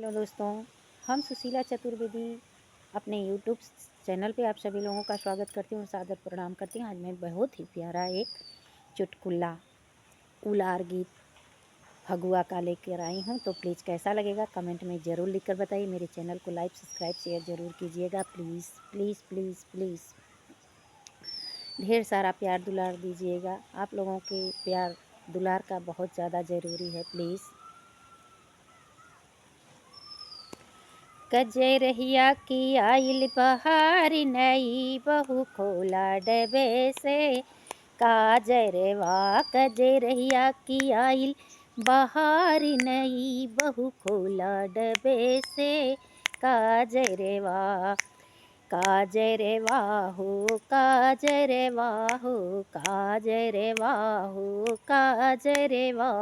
Hello दोस्तों, हम सुशीला चतुर्वेदी अपने यूट्यूब चैनल पे आप सभी लोगों का स्वागत करती हूँ, सादर प्रणाम करती हूँ। आज मैं बहुत ही प्यारा एक चुटकुला उलार गीत फगुआ का लेकर आई हूँ। तो प्लीज़ कैसा लगेगा कमेंट में ज़रूर लिखकर बताइए। मेरे चैनल को लाइक सब्सक्राइब शेयर ज़रूर कीजिएगा, प्लीज़ प्लीज़ प्लीज़ प्लीज़। ढेर सारा प्यार दुलार दीजिएगा। आप लोगों के प्यार दुलार का बहुत ज़्यादा ज़रूरी है, प्लीज़। कजरहिया की आइल बहार नई बहू खोला डबे से। काजरवा कजरहिया की आइल बहार नई बहू खोला डबे से। काजरवा काजरवा हो काजरवा हो काजरवा हो काजरवा।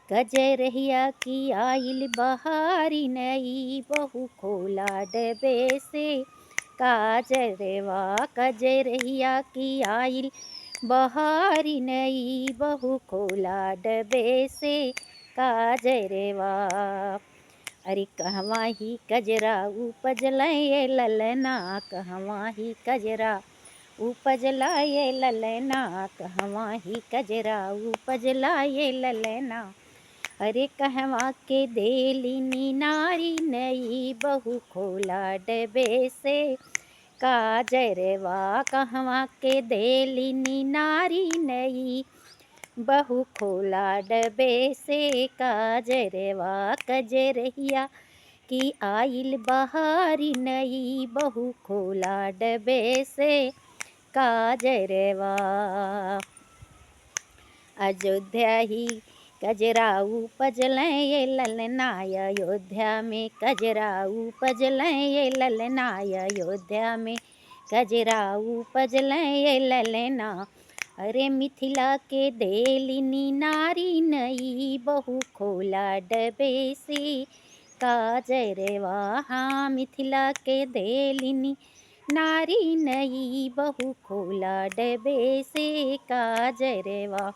कजरहिया की आइल बहारी नई बहू खोला डबे से। काजरवा कजरहिया की आइल बहारी नई बहू खोला डबे से। काजरवा अरे कहवा ही कजरा उपजल ये ललना। कहवा ही कजरा उपजला ये ललना। कहवा ही कजरा उपजला ये ललना। अरे कहवा के देलिनी नारी नई बहू खोला डबे से। काजरवा कहवा के देलिनी नारी नई बहू खोला डबे से। काजरवा कजरहिया की आइल बहारी नई बहू खोला डबे से। काजरवा अयोध्या ही कजरा उपजल ये ललना। अयोध्या में कजरा उपजल ये ललना। अयोध्या में कजरा उपजल ये ललना। अरे मिथिला के देलिनी नारी नई बहू खोला डबे से। काजरवा हाँ मिथिला के देलिनी नारी नई बहू खोला डबे से। काजरवा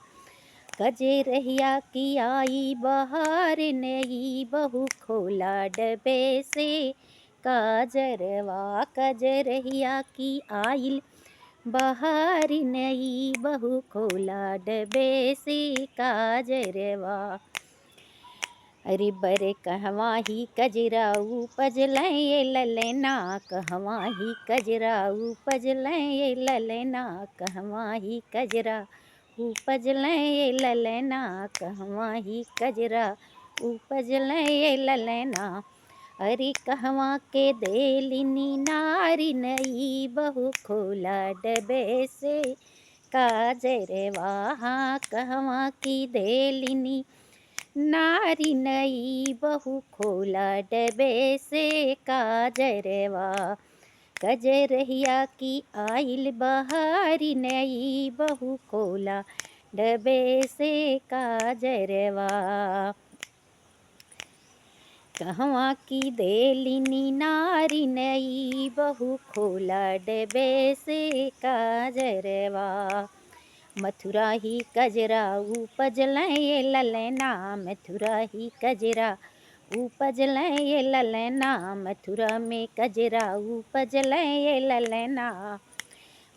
कजरहिया की आई बहार नई बहू खोला डबे से। काजरवा कजरहिया की आइल बहार नई बहू खोला डबे से। काजरवा अरे बरे कहवा ही कजरा उपजल ये ललना। कहवा ही कजरा उपजल ये ललना। कहवा ही कजरा उपजल ये ललना। कहवा ही कजरा उपजल ये ललना। अरे कहवा के देलिनी नारी नई बहू खोला डबे से। काजरवा हाँ कहवा की देलिनी नारी नई बहू खोला डबे से। काजरवा कजरहिया की आइल बहारी नई बहू खोला डबे से। काजरवा कहवा की देलिनी नारी नई बहू खोला डबे से। काजरवा मथुरा ही कजरा उपजल ये ललना। मथुरा ही कजरा उपजल ये ललना। मथुरा में कजरा उपजल ये ललना।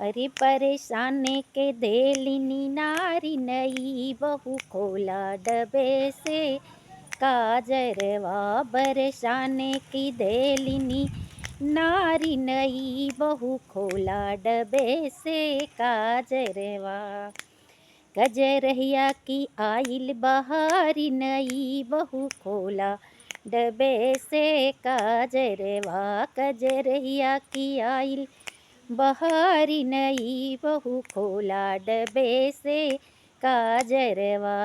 अरे परेशान के देलिनी नारी नई बहू खोला डबे से। काजरवा परेशान की देलिनी नारी नई बहू खोला डबे से। काजरवा कजरहिया की आइल बहारी नई बहू खोला डबे से। काजरवा कजरहिया की आइल बहारी नई बहू खोला डबे से। काजरवा